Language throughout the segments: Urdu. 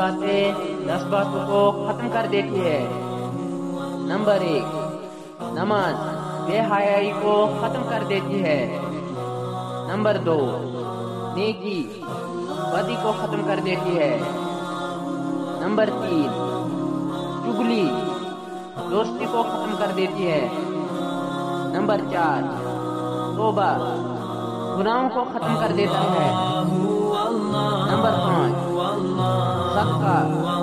باتیں 10 باتوں کو ختم کر دیتی ہے۔ نمبر 1، نماز بے حیائی کو ختم کر دیتی ہے۔ نمبر 2، نیکی بدی کو ختم کر دیتی ہے۔ نمبر 3، چگلی دوستی کو ختم کر دیتی ہے۔ نمبر 4، توبہ گناہوں کو ختم کر دیتا ہے۔ نمبر 5، صدقہ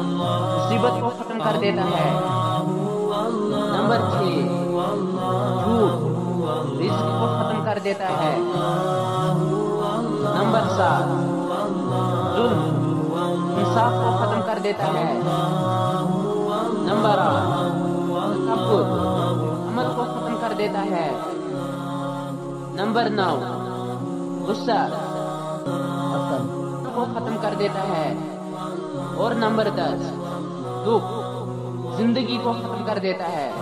مصیبت کو ختم کر دیتا ہے۔ نمبر 6، جھوٹ رزق کو ختم کر دیتا ہے۔ نمبر 7، ظلم انصاف کو ختم کر دیتا ہے۔ نمبر 8، تکبر عمل کو ختم کر دیتا ہے۔ نمبر 9، غصہ کو ختم کر دیتا ہے۔ اور نمبر 10، دکھ زندگی کو ختم کر دیتا ہے۔